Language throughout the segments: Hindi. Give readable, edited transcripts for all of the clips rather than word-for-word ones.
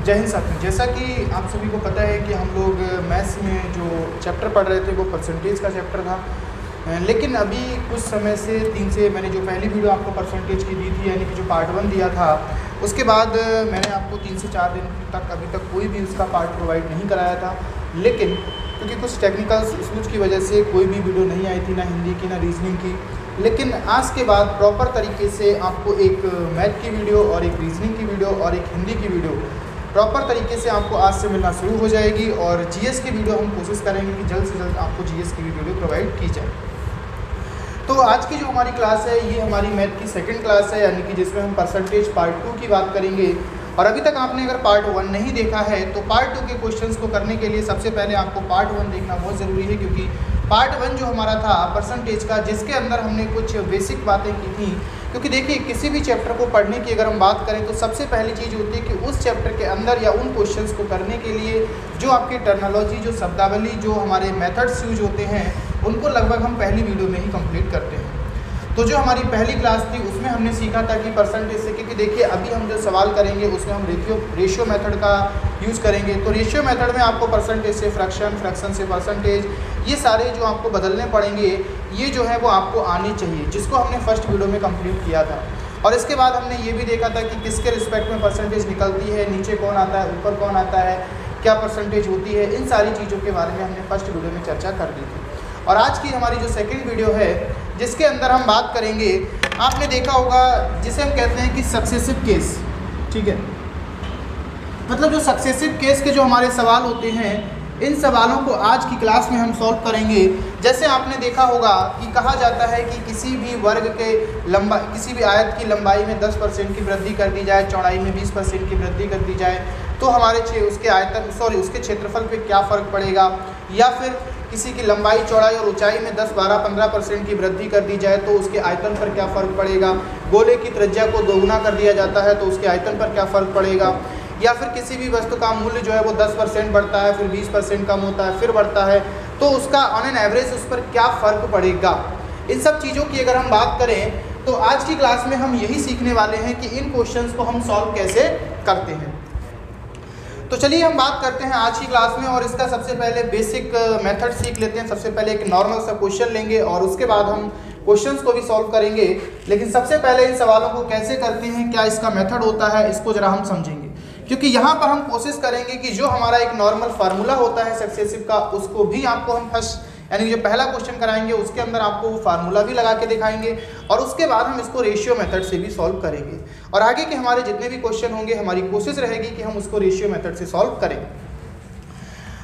जय हिंद साथियों, जैसा कि आप सभी को पता है कि हम लोग मैथ्स में जो चैप्टर पढ़ रहे थे वो परसेंटेज का चैप्टर था। लेकिन अभी कुछ समय से 3 से मैंने जो पहली वीडियो आपको परसेंटेज की दी थी, यानी कि जो पार्ट 1 दिया था, उसके बाद मैंने आपको 3 से 4 दिन तक अभी तक कोई भी उसका पार्ट प्रोवाइड नहीं कराया था। लेकिन क्योंकि कुछ टेक्निकल इश्यूज़ की वजह से कोई भी वीडियो नहीं आई थी, ना हिंदी की ना रीजनिंग की। लेकिन आज के बाद प्रॉपर तरीके से आपको एक मैथ की वीडियो और एक रीजनिंग की वीडियो और एक हिंदी की वीडियो प्रॉपर तरीके से आपको आज से मिलना शुरू हो जाएगी। और जीएस की वीडियो हम कोशिश करेंगे कि जल्द से जल्द आपको जीएस की वीडियो प्रोवाइड की जाए। तो आज की जो हमारी क्लास है ये हमारी मैथ की सेकंड क्लास है, यानी कि जिसमें हम परसेंटेज पार्ट 2 की बात करेंगे। और अभी तक आपने अगर पार्ट 1 नहीं देखा है तो पार्ट 2 के क्वेश्चंस को करने के लिए सबसे पहले आपको पार्ट 1 देखना बहुत ज़रूरी है, क्योंकि पार्ट 1 जो हमारा था परसेंटेज का, जिसके अंदर हमने कुछ बेसिक बातें की थी। क्योंकि देखिए, किसी भी चैप्टर को पढ़ने की अगर हम बात करें तो सबसे पहली चीज़ होती है कि उस चैप्टर के अंदर या उन क्वेश्चंस को करने के लिए जो आपकी टर्मिनोलॉजी, जो शब्दावली, जो हमारे मेथड्स यूज होते हैं, उनको लगभग हम पहली वीडियो में ही कंप्लीट करते हैं। तो जो हमारी पहली क्लास थी उसमें हमने सीखा था कि परसेंटेज से, क्योंकि देखिए अभी हम जो सवाल करेंगे उसमें हम रेशियो मेथड का यूज़ करेंगे। तो रेशियो मेथड में आपको परसेंटेज से फ्रैक्शन, फ्रैक्शन से परसेंटेज, ये सारे जो आपको बदलने पड़ेंगे, ये जो है वो आपको आनी चाहिए, जिसको हमने फर्स्ट वीडियो में कंप्लीट किया था। और इसके बाद हमने ये भी देखा था कि किसके रिस्पेक्ट में परसेंटेज निकलती है, नीचे कौन आता है, ऊपर कौन आता है, क्या परसेंटेज होती है, इन सारी चीज़ों के बारे में हमने फर्स्ट वीडियो में चर्चा कर दी थी। और आज की हमारी जो सेकंड वीडियो है जिसके अंदर हम बात करेंगे, आपने देखा होगा जिसे हम कहते हैं कि सक्सेसिव केस। ठीक है, मतलब जो सक्सेसिव केस के जो हमारे सवाल होते हैं, इन सवालों को आज की क्लास में हम सॉल्व करेंगे। जैसे आपने देखा होगा कि कहा जाता है कि किसी भी वर्ग के किसी भी आयत की लंबाई में 10% की वृद्धि कर दी जाए, चौड़ाई में 20% की वृद्धि कर दी जाए, तो हमारे उसके क्षेत्रफल पे क्या फ़र्क पड़ेगा। या फिर किसी की लंबाई, चौड़ाई और ऊंचाई में 10, 12, 15% की वृद्धि कर दी जाए तो उसके आयतन पर क्या फ़र्क पड़ेगा। गोले की त्रिज्या को दोगुना कर दिया जाता है तो उसके आयतन पर क्या फ़र्क पड़ेगा। या फिर किसी भी वस्तु का मूल्य जो है वो 10% बढ़ता है, फिर 20% कम होता है, फिर बढ़ता है, तो उसका ऑन एन एवरेज उस पर क्या फ़र्क पड़ेगा। इन सब चीज़ों की अगर हम बात करें तो आज की क्लास में हम यही सीखने वाले हैं कि इन क्वेश्चंस को हम सॉल्व कैसे करते हैं। तो चलिए हम बात करते हैं आज की क्लास में, और इसका सबसे पहले बेसिक मेथड सीख लेते हैं। सबसे पहले एक नॉर्मल सा क्वेश्चन लेंगे और उसके बाद हम क्वेश्चंस को भी सॉल्व करेंगे। लेकिन सबसे पहले इन सवालों को कैसे करते हैं, क्या इसका मेथड होता है, इसको ज़रा हम समझेंगे। क्योंकि यहाँ पर हम कोशिश करेंगे कि जो हमारा एक नॉर्मल फार्मूला होता है सक्सेसिव का, उसको भी आपको हम फर्स्ट, यानी जो पहला क्वेश्चन कराएंगे उसके अंदर आपको वो फार्मूला भी लगा के दिखाएंगे, और उसके बाद हम इसको रेशियो मेथड से भी सॉल्व करेंगे। और आगे के हमारे जितने भी क्वेश्चन होंगे, हमारी कोशिश रहेगी कि हम उसको रेशियो मेथड से सॉल्व करें।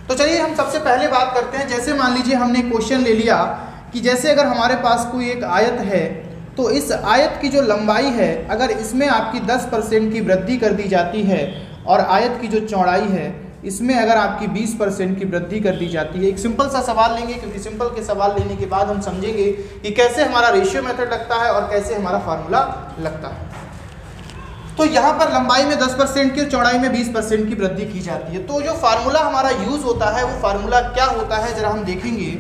तो चलिए हम सबसे पहले बात करते हैं। जैसे मान लीजिए हमने क्वेश्चन ले लिया कि जैसे अगर हमारे पास कोई एक आयत है, तो इस आयत की जो लंबाई है, अगर इसमें आपकी 10% की वृद्धि कर दी जाती है, और आयत की जो चौड़ाई है इसमें अगर आपकी 20% की वृद्धि कर दी जाती है। एक सिंपल सा सवाल लेंगे, क्योंकि सिंपल के सवाल लेने के बाद हम समझेंगे कि कैसे हमारा रेशियो मेथड लगता है और कैसे हमारा फार्मूला लगता है। तो यहाँ पर लंबाई में 10% की, चौड़ाई में 20% की वृद्धि की जाती है। तो जो फार्मूला हमारा यूज होता है वो फार्मूला क्या होता है, जरा हम देखेंगे।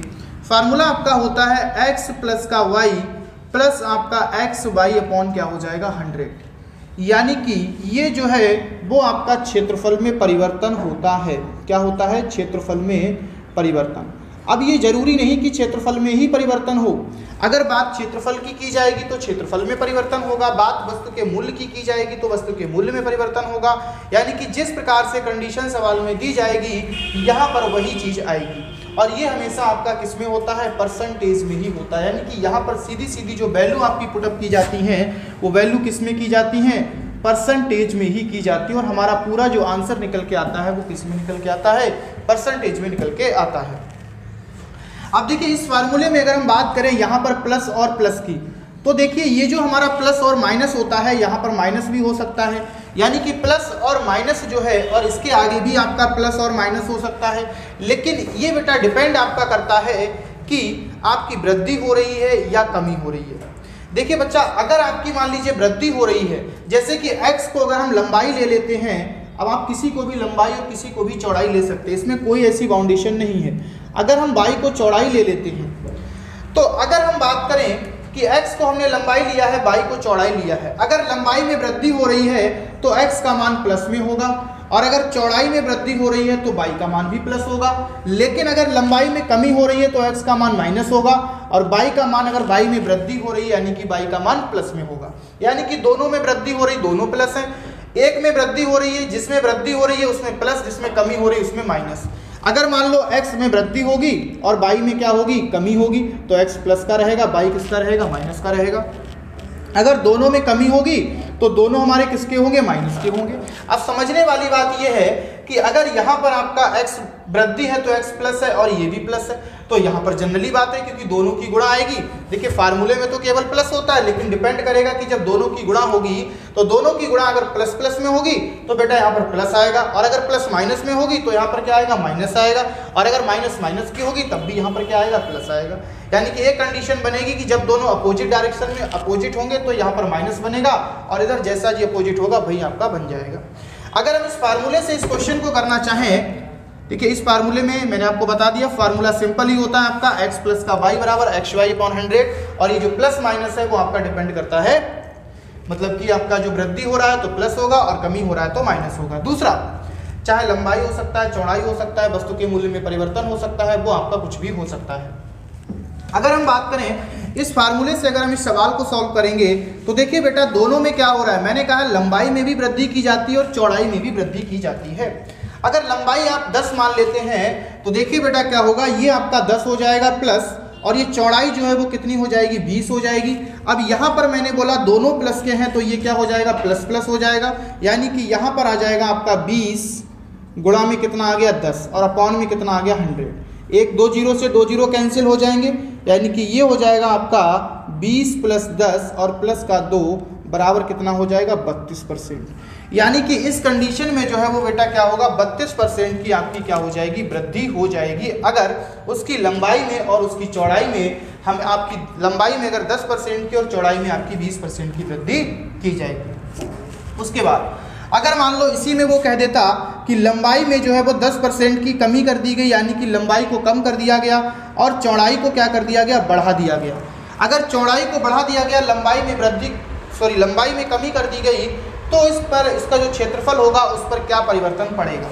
फार्मूला आपका होता है x प्लस का y प्लस आपका एक्स वाई अपॉन क्या हो जाएगा 100। यानी कि ये जो है वो आपका क्षेत्रफल में परिवर्तन होता है। क्या होता है? क्षेत्रफल में परिवर्तन। अब ये जरूरी नहीं कि क्षेत्रफल में ही परिवर्तन हो। अगर बात क्षेत्रफल की जाएगी तो क्षेत्रफल में परिवर्तन होगा, बात वस्तु के मूल्य की जाएगी तो वस्तु के मूल्य में परिवर्तन होगा। यानी कि जिस प्रकार से कंडीशन सवाल में दी जाएगी यहाँ पर वही चीज़ आएगी। और ये हमेशा आपका किस में होता है? परसेंटेज में ही होता है। यानी कि यहाँ पर सीधी सीधी जो वैल्यू आपकी पुटअप की जाती हैं वो वैल्यू किस में की जाती हैं? परसेंटेज में ही की जाती है। और हमारा पूरा जो आंसर निकल के आता है वो किस में निकल के आता है? परसेंटेज में निकल के आता है। अब देखिए इस फार्मूले में अगर हम बात करें यहाँ पर प्लस और प्लस की, तो देखिए ये जो हमारा प्लस और माइनस होता है, यहाँ पर माइनस भी हो सकता है। यानी कि प्लस और माइनस जो है, और इसके आगे भी आपका प्लस और माइनस हो सकता है। लेकिन ये बेटा डिपेंड आपका करता है कि आपकी वृद्धि हो रही है या कमी हो रही है। देखिए बच्चा, अगर आपकी मान लीजिए वृद्धि हो रही है, जैसे कि x को अगर हम लंबाई ले लेते हैं, अब आप किसी को भी लंबाई और किसी को भी चौड़ाई ले सकते हैं, इसमें कोई ऐसी बाउंडेशन नहीं है। अगर हम y को चौड़ाई ले लेते हैं, तो अगर हम बात करें कि x को हमने लंबाई लिया है, y को चौड़ाई लिया है, अगर लंबाई में वृद्धि हो रही है तो x का मान प्लस में होगा और अगर चौड़ाई में वृद्धि हो रही है तो y का मान भी प्लस होगा। लेकिन अगर लंबाई में कमी हो रही है तो x का मान माइनस होगा, और y का मान अगर y में वृद्धि हो रही है यानी कि y का मान प्लस में होगा। यानी कि दोनों में वृद्धि हो रही, दोनों प्लस है। एक में वृद्धि हो रही है, जिसमें वृद्धि हो रही है उसमें प्लस, जिसमें कमी हो रही है उसमें माइनस। अगर मान लो x में वृद्धि होगी और y में क्या होगी, कमी होगी, तो x प्लस का रहेगा, y किसका रहेगा, माइनस का रहेगा। अगर दोनों में कमी होगी तो दोनों हमारे किसके होंगे, माइनस के होंगे। अब समझने वाली बात यह है कि अगर यहाँ पर आपका x वृद्धि है तो x प्लस है और ये भी प्लस है, तो यहाँ पर जनरली बात है क्योंकि दोनों की गुणा आएगी। देखिए फार्मूले में तो केवल प्लस होता है, लेकिन डिपेंड करेगा कि जब दोनों की गुणा होगी तो दोनों की गुणा अगर प्लस प्लस में होगी तो बेटा यहाँ पर प्लस आएगा, और अगर प्लस माइनस में होगी तो यहाँ पर क्या आएगा, माइनस आएगा, और अगर माइनस माइनस की होगी तब भी यहाँ पर क्या आएगा, प्लस आएगा। यानी कि एक कंडीशन बनेगी कि जब दोनों अपोजिट डायरेक्शन में अपोजिट होंगे तो यहाँ पर माइनस बनेगा, और इधर जैसा जी अपोजिट होगा वही आपका बन जाएगा। अगर हम इस फार्मूले से इस क्वेश्चन को करना चाहें, देखिए इस फार्मूले में मैंने आपको बता दिया फार्मूला सिंपल ही होता है आपका x प्लस का y बराबर xy/100, और ये जो प्लस माइनस है वो आपका डिपेंड करता है, मतलब कि आपका जो वृद्धि हो रहा है तो प्लस होगा और कमी हो रहा है तो माइनस होगा। दूसरा, चाहे लंबाई हो सकता है, चौड़ाई हो सकता है, वस्तु के मूल्य में परिवर्तन हो सकता है, वो आपका कुछ भी हो सकता है। अगर हम बात करें इस फार्मूले से, अगर हम इस सवाल को सॉल्व करेंगे तो देखिए बेटा दोनों में क्या हो रहा है, मैंने कहा लंबाई में भी वृद्धि की जाती है और चौड़ाई में भी वृद्धि की जाती है। अगर लंबाई आप 10 मान लेते हैं तो देखिए बेटा क्या होगा, ये आपका 10 हो जाएगा प्लस, और ये चौड़ाई जो है वो कितनी हो जाएगी, 20 हो जाएगी। अब यहाँ पर मैंने बोला दोनों प्लस के हैं तो ये क्या हो जाएगा, प्लस प्लस हो जाएगा, यानी कि यहाँ पर आ जाएगा आपका 20 गुणा में कितना आ गया 10, और अपॉन में कितना आ गया 100। एक दो जीरो से दो जीरो कैंसिल हो जाएंगे, यानी कि ये हो जाएगा आपका 20 प्लस 10 और प्लस का 2 बराबर कितना हो जाएगा, 32%। यानी कि इस कंडीशन में जो है वो बेटा क्या होगा, 32% की आपकी क्या हो जाएगी, वृद्धि हो जाएगी। अगर उसकी लंबाई में और उसकी चौड़ाई में हम आपकी लंबाई में अगर 10% की और चौड़ाई में आपकी 20% की वृद्धि की जाएगी। उसके बाद अगर मान लो इसी में वो कह देता कि लंबाई में जो है वो 10% की कमी कर दी गई, यानी कि लंबाई को कम कर दिया गया और चौड़ाई को क्या कर दिया गया, बढ़ा दिया गया। अगर चौड़ाई को बढ़ा दिया गया, लंबाई में कमी कर दी गई, तो इस पर इसका जो क्षेत्रफल होगा उस पर क्या परिवर्तन पड़ेगा,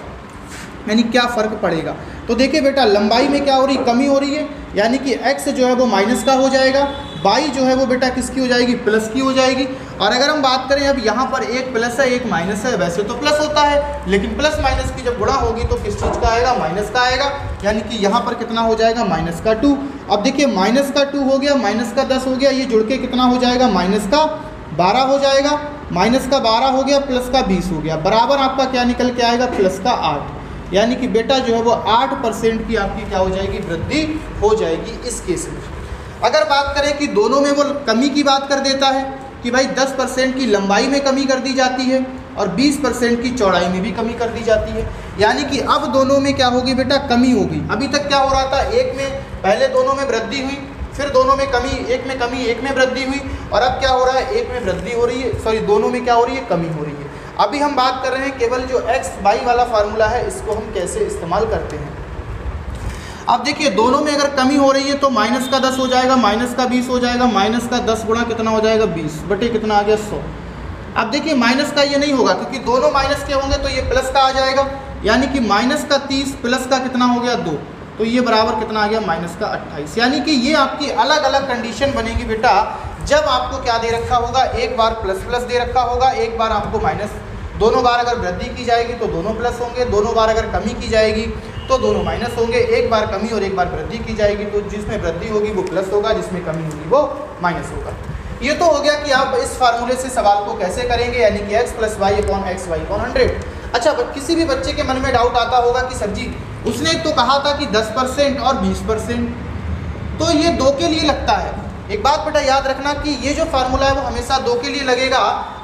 यानी क्या फर्क पड़ेगा। तो देखिए बेटा लंबाई में क्या हो रही, कमी हो रही है, यानी कि x जो है वो माइनस का हो जाएगा, y जो है वो बेटा किसकी हो जाएगी, प्लस की हो जाएगी। और अगर हम बात करें अब यहाँ पर एक प्लस है एक माइनस है, वैसे तो प्लस होता है लेकिन प्लस माइनस की जब गुणा होगी तो किस चीज़ का आएगा, माइनस का आएगा, यानी कि यहाँ पर कितना हो जाएगा, माइनस का 2। अब देखिए माइनस का 2 हो गया, माइनस का 10 हो गया, ये जुड़ के कितना हो जाएगा, माइनस का 12 हो जाएगा, माइनस का 12 हो गया, प्लस का 20 हो गया, बराबर आपका क्या निकल के आएगा, प्लस का 8। यानी कि बेटा जो है वो 8% की आपकी क्या हो जाएगी, वृद्धि हो जाएगी इस केस में। अगर बात करें कि दोनों में वो कमी की बात कर देता है कि भाई 10% की लंबाई में कमी कर दी जाती है और 20% की चौड़ाई में भी कमी कर दी जाती है, यानी कि अब दोनों में क्या होगी बेटा, कमी होगी। अभी तक क्या हो रहा था, एक में पहले दोनों में वृद्धि हुई, फिर दोनों में कमी, एक में कमी एक में वृद्धि हुई, और अब क्या हो रहा है, एक में वृद्धि हो रही है, दोनों में क्या हो रही है, कमी हो रही है। अभी हम बात कर रहे हैं केवल जो x y वाला फार्मूला है इसको हम कैसे इस्तेमाल करते हैं। अब देखिए दोनों में अगर कमी हो रही है तो माइनस का 10 हो जाएगा, माइनस का 20 हो जाएगा, माइनस का 10 गुणा कितना हो जाएगा, 20 बटे कितना आ गया, 100। अब देखिए माइनस का ये नहीं होगा क्योंकि दोनों माइनस के होंगे तो ये प्लस का आ जाएगा, यानी कि माइनस का 30 प्लस का कितना हो गया, 2, तो ये बराबर कितना आ गया, माइनस का 28। यानी कि ये आपकी अलग अलग कंडीशन बनेगी बेटा, जब आपको क्या दे रखा होगा, एक बार प्लस प्लस दे रखा होगा, एक बार आपको माइनस। दोनों बार अगर वृद्धि की जाएगी तो दोनों प्लस होंगे, दोनों बार अगर कमी की जाएगी तो दोनों माइनस होंगे, एक बार कमी और एक बार वृद्धि की जाएगी तो जिसमें वृद्धि होगी वो प्लस होगा, जिसमें कमी होगी वो माइनस होगा। ये तो हो गया कि आप इस फार्मूले से सवाल को कैसे करेंगे, यानी कि x plus y upon x y upon 100। अच्छा, किसी भी बच्चे के मन में डाउट आता होगा कि सर जी उसने तो कहा था कि 10% और 20%, तो ये 2 के लिए लगता है। एक बात बेटा याद रखना कि ये जो फार्मूला है वो हमेशा 2 के लिए लगेगा।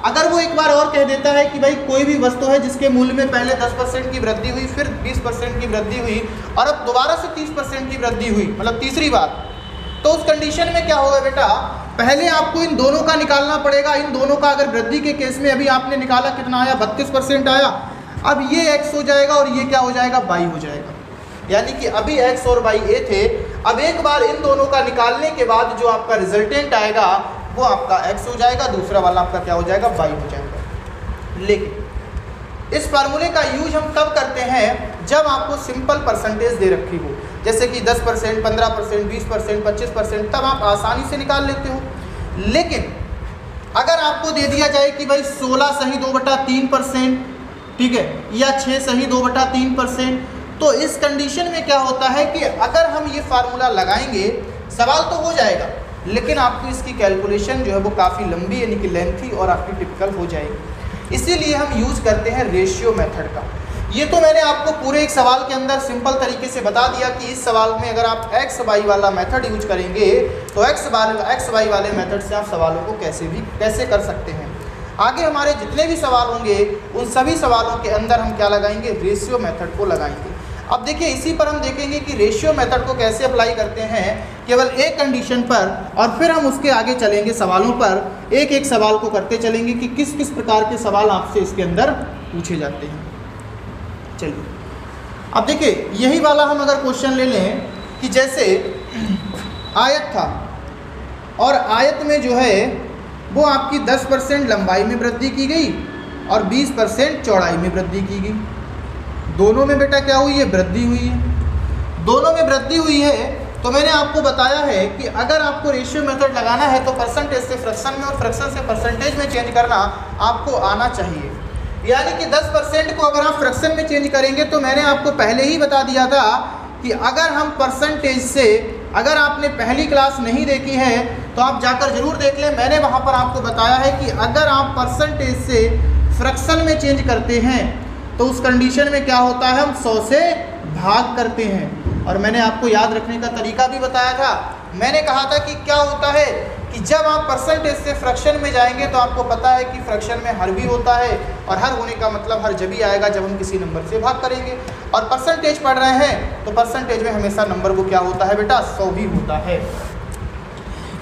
अगर वो एक बार और कह देता है कि भाई कोई भी वस्तु है जिसके मूल्य में पहले 10% की वृद्धि हुई, फिर 20% की वृद्धि हुई और अब दोबारा से 30% की वृद्धि हुई, मतलब तीसरी बार, तो उस कंडीशन में क्या होगा बेटा, पहले आपको इन दोनों का निकालना पड़ेगा। इन दोनों का अगर वृद्धि के केस में अभी आपने निकाला कितना आया, 32% आया। अब ये x हो जाएगा और ये क्या हो जाएगा, y हो जाएगा। यानी कि अभी x और y ए थे, अब एक बार इन दोनों का निकालने के बाद जो आपका रिजल्टेंट आएगा वो आपका x हो जाएगा, दूसरा वाला आपका क्या हो जाएगा, y हो जाएगा। लेकिन इस फार्मूले का यूज हम तब करते हैं जब आपको सिंपल परसेंटेज दे रखी हो, जैसे कि 10%, 15%, 20%, 25%, तब आप आसानी से निकाल लेते हो। लेकिन अगर आपको दे दिया जाए कि भाई 16 सही 2/3%, ठीक है, या 6 सही 2/3%, तो इस कंडीशन में क्या होता है कि अगर हम ये फार्मूला लगाएंगे, सवाल तो हो जाएगा, लेकिन आपको इसकी कैलकुलेशन जो है वो काफ़ी लंबी यानी कि लेंथी और आपकी टिपिकल हो जाएगी। इसीलिए हम यूज करते हैं रेशियो मेथड का। ये तो मैंने आपको पूरे एक सवाल के अंदर सिंपल तरीके से बता दिया कि इस सवाल में अगर आप एक्स वाई वाला मेथड यूज करेंगे तो एक्स वाई वाले मेथड से आप सवालों को कैसे कर सकते हैं। आगे हमारे जितने भी सवाल होंगे उन सभी सवालों के अंदर हम क्या लगाएंगे, रेशियो मेथड को लगाएंगे। अब देखिए, इसी पर हम देखेंगे कि रेशियो मेथड को कैसे अप्लाई करते हैं केवल एक कंडीशन पर, और फिर हम उसके आगे चलेंगे सवालों पर, एक एक सवाल को करते चलेंगे कि किस किस प्रकार के सवाल आपसे इसके अंदर पूछे जाते हैं। चलिए, अब देखिए, यही वाला हम अगर क्वेश्चन ले लें कि जैसे आयत था और आयत में जो है वो आपकी 10% लंबाई में वृद्धि की गई और 20% चौड़ाई में वृद्धि की गई। दोनों में बेटा क्या हुई है, वृद्धि हुई है। दोनों में वृद्धि हुई है तो मैंने आपको बताया है कि अगर आपको रेशियो मेथड लगाना है तो परसेंटेज से फ्रैक्शन में और फ्रैक्शन से परसेंटेज में चेंज करना आपको आना चाहिए। यानी कि 10% को अगर आप फ्रैक्शन में चेंज करेंगे तो मैंने आपको पहले ही बता दिया था कि अगर हम परसेंटेज से, अगर आपने पहली क्लास नहीं देखी है तो आप जाकर जरूर देख लें। मैंने वहाँ पर आपको बताया है कि अगर आप परसेंटेज से फ्रैक्शन में चेंज करते हैं तो उस कंडीशन में क्या होता है, हम 100 से भाग करते हैं। और मैंने आपको याद रखने का तरीका भी बताया था। मैंने कहा था कि क्या होता है कि जब आप परसेंटेज से फ्रैक्शन में जाएंगे तो आपको पता है कि फ्रैक्शन में हर भी होता है, और हर होने का मतलब हर जब ही आएगा जब हम किसी नंबर से भाग करेंगे। और परसेंटेज पढ़ रहे हैं तो परसेंटेज में हमेशा नंबर वो क्या होता है बेटा, 100 ही होता है।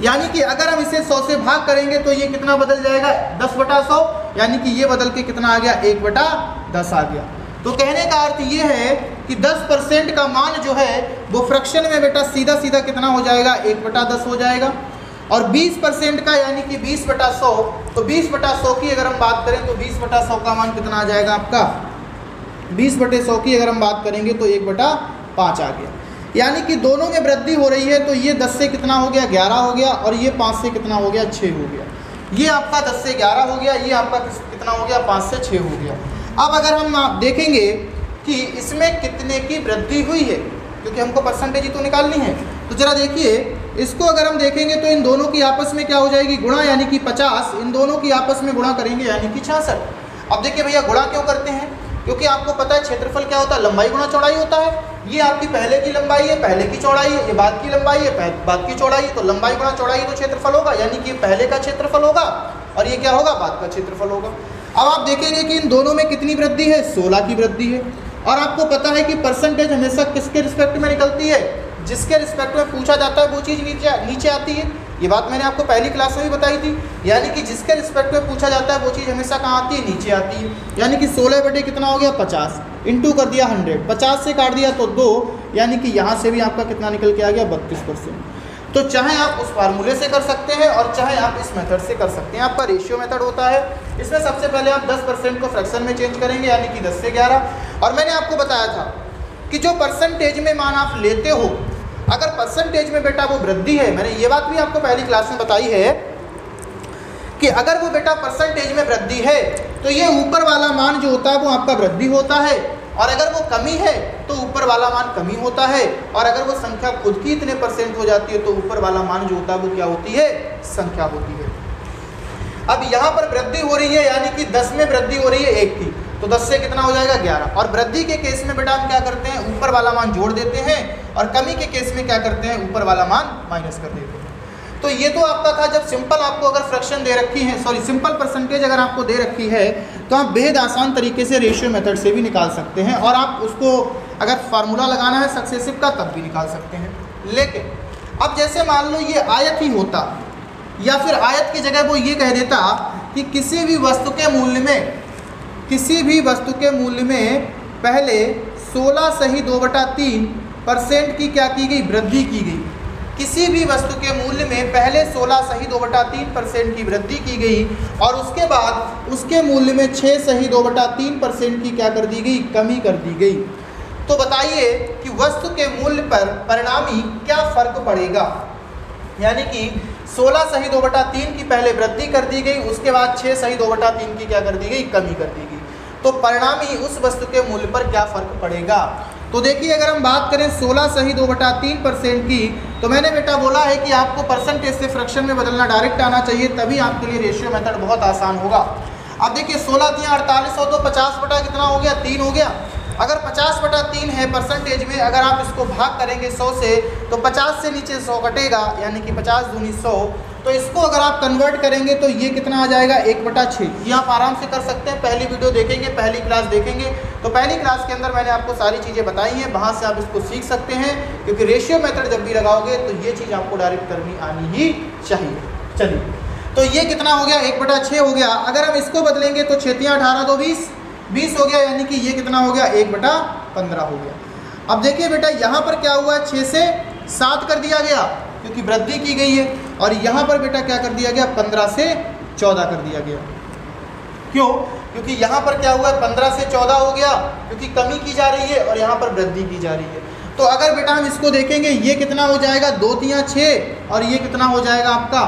यानी कि अगर हम इसे 100 से भाग करेंगे तो ये कितना बदल जाएगा, 10/100, यानी कि ये बदल के कितना आ गया, 1/10 आ गया। तो कहने का अर्थ ये है कि 10% का मान जो है वो फ्रैक्शन में बेटा सीधा सीधा कितना हो जाएगा, 1/10 हो जाएगा। और 20% का यानी कि 20/100, तो 20/100 की अगर हम बात करें तो 20/100 का मान कितना आ जाएगा आपका, 20/100 की अगर हम बात करेंगे तो 1/5 आ गया। यानी कि दोनों में वृद्धि हो रही है तो ये 10 से कितना हो गया, 11 हो गया, और ये 5 से कितना हो गया, 6 हो गया। ये आपका 10 से 11 हो गया, ये आपका कितना हो गया, 5 से 6 हो गया। अब अगर हम देखेंगे कि इसमें कितने की वृद्धि हुई है, क्योंकि हमको परसेंटेज ही तो निकालनी है, तो जरा देखिए इसको अगर हम देखेंगे तो इन दोनों की आपस में क्या हो जाएगी, गुणा, यानी कि 50, इन दोनों की आपस में गुणा करेंगे यानी कि 66। अब देखिए भैया, गुणा क्यों करते हैं, क्योंकि आपको पता है क्षेत्रफल क्या होता है, लंबाई गुणा चौड़ाई होता है। ये आपकी पहले की लंबाई है, पहले की चौड़ाई है, ये बाद की लंबाई है, बाद की चौड़ाई। तो लंबाई गुणा चौड़ाई तो क्षेत्रफल होगा, यानी कि पहले का क्षेत्रफल होगा और ये क्या होगा, बाद का क्षेत्रफल होगा। अब आप देखेंगे कि इन दोनों में कितनी वृद्धि है, 16 की वृद्धि है। और आपको पता है कि परसेंटेज हमेशा किसके रिस्पेक्ट में निकलती है, जिसके रिस्पेक्ट में पूछा जाता है वो चीज़ नीचे आती है। ये बात मैंने आपको पहली क्लास में भी बताई थी। यानी कि जिसके रिस्पेक्ट में पूछा जाता है वो चीज़ हमेशा कहाँ आती है, नीचे आती है। यानी कि 16 बटे कितना हो गया, 50, इंटू कर दिया 100, 50 से काट दिया तो 2, यानी कि यहाँ से भी आपका कितना निकल के आ गया, 32%। तो चाहे आप उस फार्मूले से कर सकते हैं और चाहे आप इस मेथड से कर सकते हैं। आपका रेशियो मेथड होता है, इसमें सबसे पहले आप 10% को फ्रैक्शन में चेंज करेंगे, यानी कि 10 से 11। और मैंने आपको बताया था कि जो परसेंटेज में मान आप लेते हो, अगर परसेंटेज में बेटा वो वृद्धि है, मैंने ये बात भी आपको पहली क्लास में बताई है कि अगर वो बेटा परसेंटेज में वृद्धि है तो ये ऊपर वाला मान जो होता है वो आपका वृद्धि होता है, और अगर वो कमी है तो ऊपर वाला मान कमी होता है, और अगर वो संख्या खुद की इतने % हो जाती है तो ऊपर वाला मान जो होता है वो क्या होती है, संख्या होती है। अब यहाँ पर वृद्धि हो रही है, यानी कि 10 में वृद्धि हो रही है 1 की, तो 10 से कितना हो जाएगा, 11। और वृद्धि के केस में बेटा हम क्या करते हैं, ऊपर वाला मान जोड़ देते हैं, और कमी के केस में क्या करते हैं, ऊपर वाला मान माइनस कर देते हैं। तो ये तो आपका था जब सिंपल आपको अगर फ्रैक्शन दे रखी है, सिंपल परसेंटेज अगर आपको दे रखी है तो आप बेहद आसान तरीके से रेशियो मेथड से भी निकाल सकते हैं, और आप उसको अगर फार्मूला लगाना है सक्सेसिव का तब भी निकाल सकते हैं। लेकिन अब जैसे मान लो ये आयत ही होता, या फिर आयत की जगह वो ये कह देता कि किसी भी वस्तु के मूल्य में पहले 16 सही 2/3% की क्या की गई, वृद्धि की गई। किसी भी वस्तु के मूल्य में पहले 16 सही 2/3% की वृद्धि की गई और उसके बाद उसके मूल्य में 6 सही 2/3% की क्या कर दी गई, कमी कर दी गई। तो बताइए कि वस्तु के मूल्य पर परिणामी क्या फर्क पड़ेगा। यानी कि 16 सही 2/3 की पहले वृद्धि कर दी गई, उसके बाद 6 सही 2/3 की क्या कर दी गई, कमी कर दी गई। तो परिणामी उस वस्तु के मूल्य पर क्या फर्क पड़ेगा। तो देखिए अगर हम बात करें 16 सही 2/3% की, तो मैंने बेटा बोला है कि आपको परसेंटेज से फ्रैक्शन में बदलना डायरेक्ट आना चाहिए, तभी आपके लिए रेशियो मेथड बहुत आसान होगा। अब देखिए 16 × 48 हो तो 50 बटा कितना हो गया, 3 हो गया। अगर 50/3 है परसेंटेज में, अगर आप इसको भाग करेंगे 100 से तो 50 से नीचे 100 कटेगा, यानी कि 50 दूनी 100। तो इसको अगर आप कन्वर्ट करेंगे तो ये कितना आ जाएगा, 1/6। ये आप आराम से कर सकते हैं, पहली वीडियो देखेंगे, पहली क्लास देखेंगे तो पहली क्लास के अंदर मैंने आपको सारी चीज़ें बताई हैं, वहाँ से आप इसको सीख सकते हैं। क्योंकि रेशियो मेथड जब भी लगाओगे तो ये चीज़ आपको डायरेक्ट करनी आनी ही चाहिए। चलिए तो ये कितना हो गया, 1/6 हो गया। अगर हम इसको बदलेंगे तो 6 × 18 तो 20 हो गया, यानी कि ये कितना हो गया, 1/15 हो गया। अब देखिए बेटा यहाँ पर क्या हुआ, 6 से 7 कर दिया गया क्योंकि वृद्धि की गई है, और यहाँ पर बेटा क्या कर दिया गया, 15 से 14 कर दिया गया। क्यों, क्योंकि यहाँ पर क्या हुआ, 15 से 14 हो गया क्योंकि कमी की जा रही है और यहाँ पर वृद्धि की जा रही है। तो अगर बेटा हम इसको देखेंगे, ये कितना हो जाएगा, 2 × 3 = 6 और ये कितना हो जाएगा आपका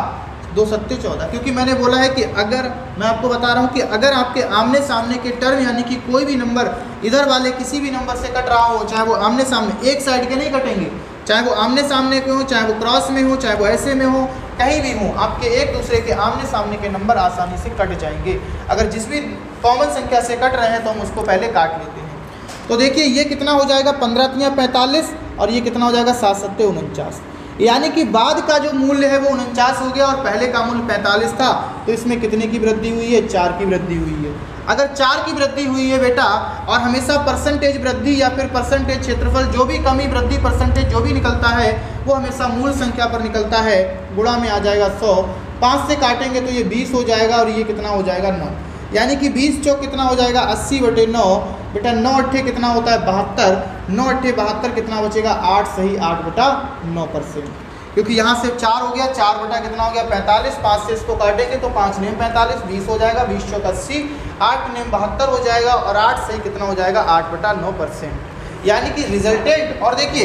2 × 7 = 14। क्योंकि मैंने बोला है कि अगर मैं आपको बता रहा हूँ कि अगर आपके आमने सामने के टर्म यानी कि कोई भी नंबर इधर वाले किसी भी नंबर से कट रहा हो, चाहे वो आमने सामने एक साइड के नहीं कटेंगे, चाहे वो आमने सामने के हो, चाहे वो क्रॉस में हो, चाहे वो ऐसे में हो, कहीं भी हो, आपके एक दूसरे के आमने सामने के नंबर आसानी से कट जाएंगे। अगर जिस भी कॉमन संख्या से कट रहे हैं तो हम उसको पहले काट लेते हैं। तो देखिए ये कितना हो जाएगा, 15 × 3 = 45 और ये कितना हो जाएगा, 7 × 7 = 49। यानी कि बाद का जो मूल्य है वो 49 हो गया और पहले का मूल्य 45 था। तो इसमें कितने की वृद्धि हुई है, 4 की वृद्धि हुई है। अगर 4 की वृद्धि हुई है बेटा, और हमेशा परसेंटेज वृद्धि या फिर परसेंटेज क्षेत्रफल जो भी कमी वृद्धि परसेंटेज जो भी निकलता है वो हमेशा मूल संख्या पर निकलता है, गुणा में आ जाएगा 100। 5 से काटेंगे तो ये 20 हो जाएगा और ये कितना हो जाएगा, 9। यानी कि 20 चौक कितना हो जाएगा, 80/9। बेटा 9 × 8 कितना होता है, 72। 9 × 8 = 72, कितना बचेगा, 8 सही 8/9%। क्योंकि यहाँ से 4 हो गया, 4 बटा कितना हो गया, 45। 5 से इसको काटेंगे तो 5 × 9 = 45, 20 हो जाएगा, 20 चौक 80, 8 × 9 = 72 हो जाएगा और 8 सही कितना हो जाएगा, 8/9%। यानी कि रिजल्टेंट। और देखिए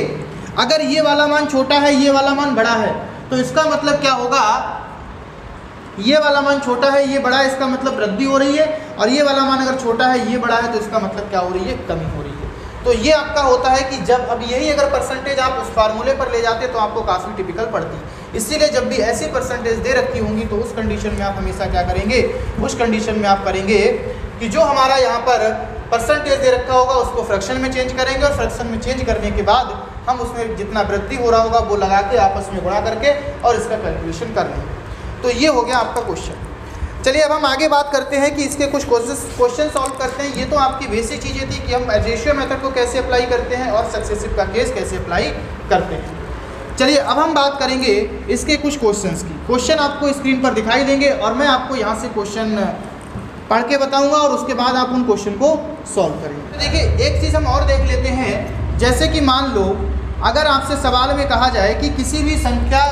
अगर ये वाला मान छोटा है, ये वाला मान बड़ा है, तो इसका मतलब क्या होगा, ये वाला मान छोटा है, ये बड़ा है, इसका मतलब वृद्धि हो रही है, और ये वाला मान अगर छोटा है, ये बड़ा है, तो इसका मतलब क्या हो रही है, कमी हो रही है। तो ये आपका होता है कि जब अब यही अगर परसेंटेज आप उस फार्मूले पर ले जाते तो आपको काफ़ी टिपिकल पड़ती। इसीलिए जब भी ऐसी परसेंटेज दे रखी होंगी तो उस कंडीशन में आप हमेशा क्या करेंगे, उस कंडीशन में आप करेंगे कि जो हमारा यहाँ पर परसेंटेज दे रखा होगा उसको फ्रैक्शन में चेंज करेंगे, और फ्रैक्शन में चेंज करने के बाद हम उसमें जितना वृद्धि हो रहा होगा वो लगा के आपस में गुणा करके और इसका कैलकुलेशन कर लेंगे। तो ये हो गया आपका क्वेश्चन। चलिए अब हम आगे बात करते हैं कि इसके कुछ क्वेश्चन सॉल्व करते हैं। ये तो आपकी बेसिक चीज़ें थी कि हम रेशियो मेथड को कैसे अप्लाई करते हैं और सक्सेसिव का केस कैसे अप्लाई करते हैं। चलिए अब हम बात करेंगे इसके कुछ क्वेश्चंस की। क्वेश्चन आपको स्क्रीन पर दिखाई देंगे और मैं आपको यहाँ से क्वेश्चन पढ़ के बताऊँगा और उसके बाद आप उन क्वेश्चन को सॉल्व करेंगे। तो देखिए एक चीज़ हम और देख लेते हैं, जैसे कि मान लो अगर आपसे सवाल में कहा जाए कि किसी भी संख्या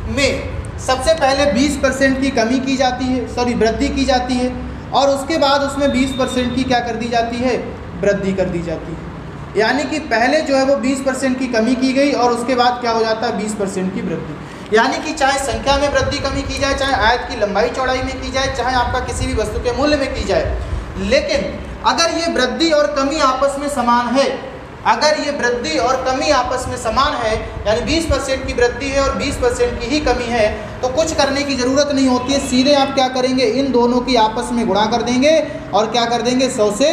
में सबसे पहले 20% की कमी की जाती है, वृद्धि की जाती है, और उसके बाद उसमें 20% की क्या कर दी जाती है, वृद्धि कर दी जाती है। यानी कि पहले जो है वो 20% की कमी की गई और उसके बाद क्या हो जाता है, 20% की वृद्धि। यानी कि चाहे संख्या में वृद्धि कमी की जाए, चाहे आयत की लंबाई चौड़ाई में की जाए, चाहे आपका किसी भी वस्तु के मूल्य में की जाए, लेकिन अगर ये वृद्धि और कमी आपस में समान है, अगर ये वृद्धि और कमी आपस में समान है, यानी 20% की वृद्धि है और 20% की ही कमी है, तो कुछ करने की ज़रूरत नहीं होती है। सीधे आप क्या करेंगे, इन दोनों की आपस में गुणा कर देंगे और क्या कर देंगे, 100 से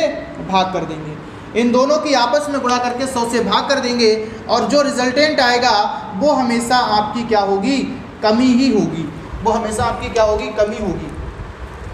भाग कर देंगे। इन दोनों की आपस में गुणा करके 100 से भाग कर देंगे और जो रिजल्टेंट आएगा वो हमेशा आपकी क्या होगी, कमी ही होगी। वो हमेशा आपकी क्या होगी, कमी होगी।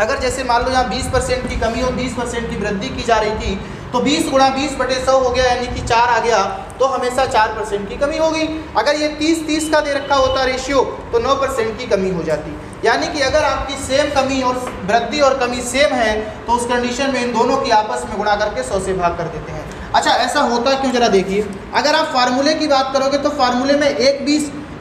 अगर जैसे मान लो यहाँ 20% की कमी और 20% की वृद्धि की जा रही थी, तो 20 × 20/100 हो गया, यानी कि 4 आ गया, तो हमेशा 4% की कमी होगी। अगर ये 30-30 का दे रखा होता रेशियो तो 9% की कमी हो जाती। यानी कि अगर आपकी सेम कमी और वृद्धि और कमी सेम है तो उस कंडीशन में इन दोनों की आपस में गुणा करके 100 से भाग कर देते हैं। अच्छा ऐसा होता क्यों, जरा देखिए। अगर आप फार्मूले की बात करोगे तो फार्मूले में एक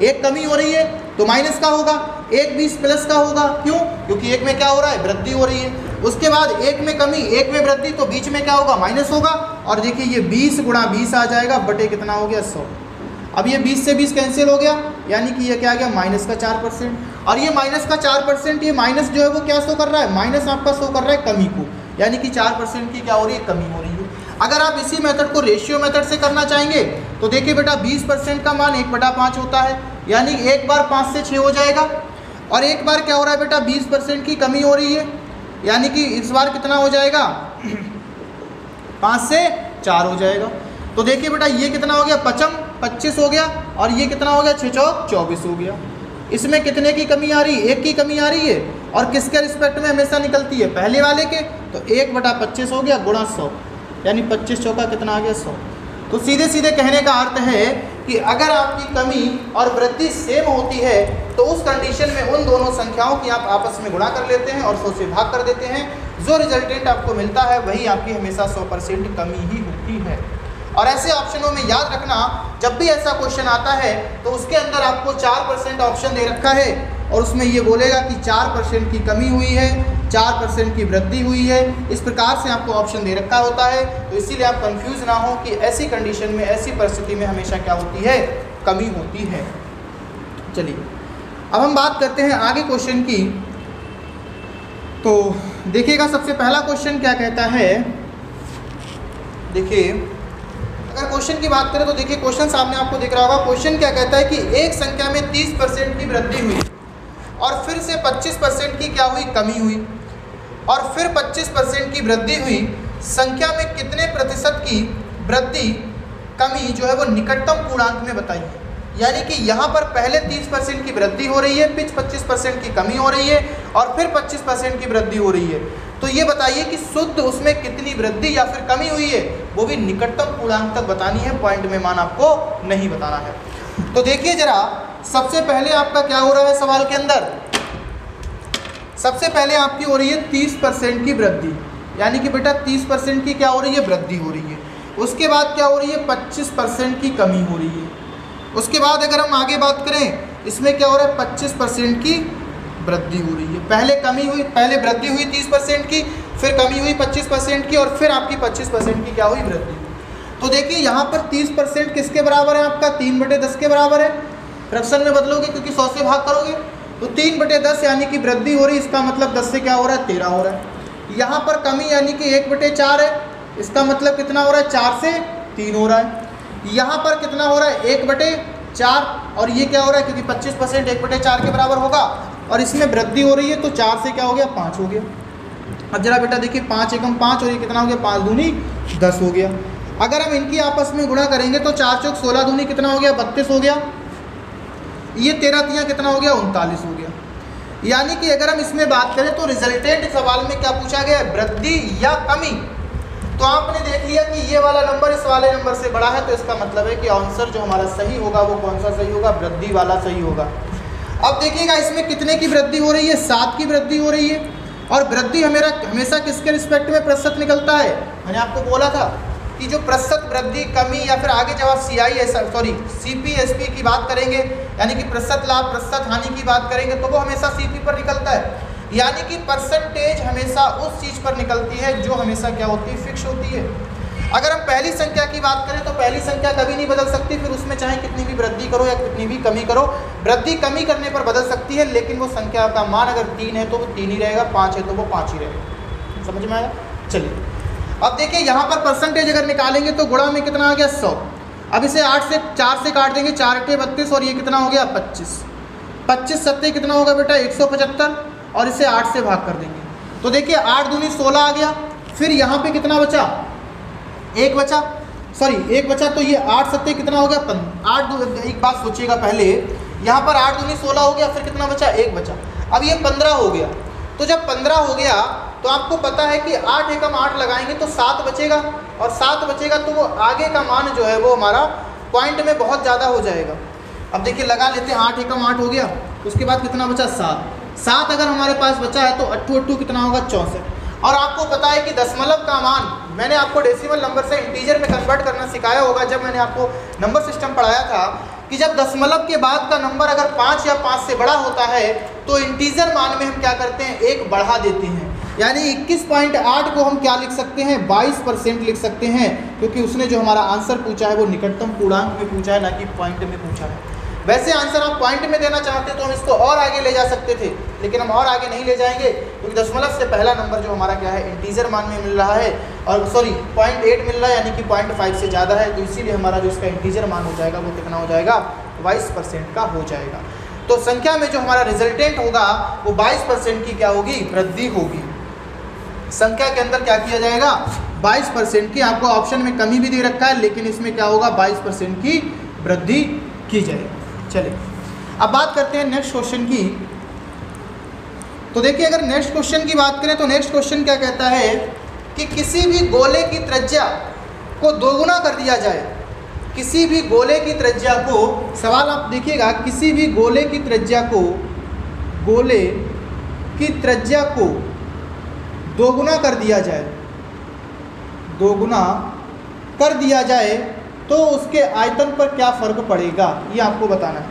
एक कमी हो रही है तो माइनस का होगा, एक 20 प्लस का होगा। क्यों? क्योंकि एक में क्या हो रहा है, वृद्धि हो रही है। उसके बाद एक में कमी एक में वृद्धि, तो बीच में क्या होगा, माइनस होगा। और देखिए ये 20 गुणा 20 आ जाएगा बटे कितना हो गया, 100। अब ये 20 से 20 कैंसिल हो गया, यानी कि ये क्या आ गया, माइनस का 4%। और ये माइनस का 4%, ये माइनस जो है वो क्या शो कर रहा है, माइनस आपका शो कर रहा है कमी को, यानी कि 4% की क्या हो रही है, कमी हो रही है। अगर आप इसी मेथड को रेशियो मेथड से करना चाहेंगे तो देखिए बेटा 20% का मान 1/5 होता है, यानी एक बार 5 से 6 हो जाएगा। और एक बार क्या हो रहा है बेटा, 20% की कमी हो रही है, यानी कि इस बार कितना हो जाएगा, 5 से 4 हो जाएगा। तो देखिए बेटा ये कितना हो गया, 25 हो गया, और ये कितना हो गया, 6 चौक 24 हो गया। इसमें कितने की कमी आ रही है, एक की कमी आ रही है। और किसके रिस्पेक्ट में हमेशा निकलती है, पहले वाले के। तो 1/25 हो गया गुणा 100, यानी 25 चौका कितना आ गया, 100। तो सीधे सीधे कहने का अर्थ है कि अगर आपकी कमी और वृद्धि सेम होती है तो उस कंडीशन में उन दोनों संख्याओं की आप आपस में गुणा कर लेते हैं और 100 से भाग कर देते हैं। जो रिजल्टेंट आपको मिलता है वही आपकी हमेशा 100% कमी ही होती है। और ऐसे ऑप्शनों में याद रखना, जब भी ऐसा क्वेश्चन आता है तो उसके अंदर आपको 4% ऑप्शन दे रखा है और उसमें ये बोलेगा कि 4% की कमी हुई है, 4% की वृद्धि हुई है। इस प्रकार से आपको ऑप्शन दे रखा होता है। तो इसीलिए आप कंफ्यूज ना हो कि ऐसी कंडीशन में, ऐसी परिस्थिति में हमेशा क्या होती है, कमी होती है। चलिए अब हम बात करते हैं आगे क्वेश्चन की। तो देखिएगा सबसे पहला क्वेश्चन क्या कहता है। देखिए अगर क्वेश्चन की बात करें तो देखिए क्वेश्चन सामने आपको दिख रहा होगा। क्वेश्चन क्या कहता है कि एक संख्या में 30% की वृद्धि हुई और फिर से 25% की क्या हुई, कमी हुई, और फिर 25% की वृद्धि हुई। संख्या में कितने प्रतिशत की वृद्धि कमी जो है वो निकटतम पूर्णांक में बताइए। यानी कि यहाँ पर पहले 30% की वृद्धि हो रही है, फिर 25% की कमी हो रही है, और फिर 25% की वृद्धि हो रही है। तो ये बताइए कि शुद्ध उसमें कितनी वृद्धि या फिर कमी हुई है, वो भी निकटतम पूर्णांक तक बतानी है, पॉइंट में मान आपको नहीं बताना है। तो देखिए जरा, सबसे पहले आपका क्या हो रहा है सवाल के अंदर, सबसे पहले आपकी हो रही है 30% की वृद्धि, यानी कि बेटा 30% की क्या हो रही है, वृद्धि हो रही है। उसके बाद क्या हो रही है, 25% की कमी हो रही है। उसके बाद अगर हम आगे बात करें, इसमें क्या हो रहा है, 25% की वृद्धि हो रही है। पहले कमी हुई, पहले वृद्धि हुई 30% की, फिर कमी हुई 25% की, और फिर आपकी 25% की क्या हुई, वृद्धि। तो देखिए यहाँ पर 30% किसके बराबर है, आपका 3/10 के बराबर है। फ्रैक्शन में बदलोगे क्योंकि 100 से भाग करोगे, तो 3/10 यानी कि वृद्धि हो रही है, इसका मतलब 10 से क्या हो रहा है, 13 हो रहा है। यहाँ पर कमी यानी कि 1/4 है, इसका मतलब कितना हो रहा है, 4 से 3 हो रहा है। यहाँ पर कितना हो रहा है, 1/4, और ये क्या हो रहा है, क्योंकि 25% 1/4 के बराबर होगा, और इसमें वृद्धि हो रही है, तो 4 से क्या हो गया, 5 हो गया। अब जरा बेटा देखिए 5 एकम 5, और ये कितना हो गया, 5 दूनी 10 हो गया। अगर हम इनकी आपस में गुणा करेंगे तो 4 चौक 16 दूनी कितना हो गया, 32 हो गया। ये 13 तियाँ कितना हो गया, 39 हो गया। यानी कि अगर हम इसमें बात करें तो रिजल्टेंट सवाल में क्या पूछा गया है, वृद्धि या कमी। तो आपने देख लिया कि ये वाला नंबर इस वाले नंबर से बड़ा है, तो इसका मतलब है कि आंसर जो हमारा सही होगा वो कौन सा सही होगा, वृद्धि वाला सही होगा। अब देखिएगा इसमें कितने की वृद्धि हो रही है, 7 की वृद्धि हो रही है। और वृद्धि हमेशा किसके रिस्पेक्ट में प्रतिशत निकलता है, मैंने आपको बोला था कि जो प्रतिशत वृद्धि कमी, या फिर आगे जब आप CPSP की बात करेंगे, यानी कि प्रतिशत लाभ प्रतिशत हानि की बात करेंगे, तो वो हमेशा CP पर निकलता है। यानी कि परसेंटेज हमेशा उस चीज़ पर निकलती है जो हमेशा क्या होती है, फिक्स होती है। अगर हम पहली संख्या की बात करें तो पहली संख्या कभी नहीं बदल सकती, फिर उसमें चाहे कितनी भी वृद्धि करो या कितनी भी कमी करो, वृद्धि कमी करने पर बदल सकती है, लेकिन वो संख्या का मान अगर 3 है तो वो 3 ही रहेगा, 5 है तो वो 5 ही रहेगा। समझ में आया। चलिए अब देखिए यहाँ पर परसेंटेज अगर निकालेंगे तो गुणा में कितना आ गया, 100। अब इसे 4 से काट देंगे, 4 × 32, और ये कितना हो गया, 25। 25 सत्ते कितना होगा बेटा, 175, और इसे 8 से भाग कर देंगे। तो देखिए 8 दूनी 16 आ गया। फिर यहाँ पे कितना बचा, 1 बचा, तो ये 8 सत्ते कितना हो गया, 8। एक बात सोचिएगा पहले, यहाँ पर 8 दूनी 16 हो गया, फिर कितना बचा, 1 बचा। अब ये 15 हो गया। तो जब 15 हो गया तो आपको पता है कि 8 एकम 8 लगाएंगे तो 7 बचेगा, और 7 बचेगा तो वो आगे का मान जो है वो हमारा पॉइंट में बहुत ज़्यादा हो जाएगा। अब देखिए लगा लेते हैं, 8 एकम 8 हो गया, उसके बाद कितना बचा, 7 अगर हमारे पास बचा है तो 8 कितना होगा, 64। और आपको पता है कि दशमलव का मान, मैंने आपको डेसिमल नंबर से इंटीजर में कन्वर्ट करना सिखाया होगा जब मैंने आपको नंबर सिस्टम पढ़ाया था, कि जब दशमलव के बाद का नंबर अगर 5 या 5 से बड़ा होता है तो इंटीजर मान में हम क्या करते हैं, 1 बढ़ा देते हैं। यानी 21.8 को हम क्या लिख सकते हैं, 22% लिख सकते हैं, क्योंकि उसने जो हमारा आंसर पूछा है वो निकटतम पूर्णांक में पूछा है, ना कि पॉइंट में पूछा है। वैसे आंसर आप पॉइंट में देना चाहते तो हम इसको और आगे ले जा सकते थे, लेकिन हम और आगे नहीं ले जाएंगे, क्योंकि दशमलव से पहला नंबर जो हमारा क्या है, इंटीजर मान में मिल रहा है, और सॉरी 0.8 मिल रहा है, यानी कि 0.5 से ज़्यादा है, तो इसीलिए हमारा जो इसका इंटीजर मान हो जाएगा वो कितना हो जाएगा, 22% का हो जाएगा। तो संख्या में जो हमारा रिजल्टेंट होगा वो 22% की क्या होगी, वृद्धि होगी। संख्या के अंदर क्या किया जाएगा, 22% की, आपको ऑप्शन में कमी भी दे रखा है, लेकिन इसमें क्या होगा, 22% की वृद्धि की जाएगी। चलिए अब बात करते हैं नेक्स्ट क्वेश्चन की। तो देखिए, अगर नेक्स्ट क्वेश्चन की बात करें तो नेक्स्ट क्वेश्चन क्या कहता है कि किसी भी गोले की त्रिज्या को दोगुना कर दिया जाए। किसी भी गोले की त्रिज्या को, सवाल आप देखिएगा, किसी भी गोले की त्रिज्या को दोगुना कर दिया जाए, दोगुना कर दिया जाए तो उसके आयतन पर क्या फ़र्क पड़ेगा, ये आपको बताना है।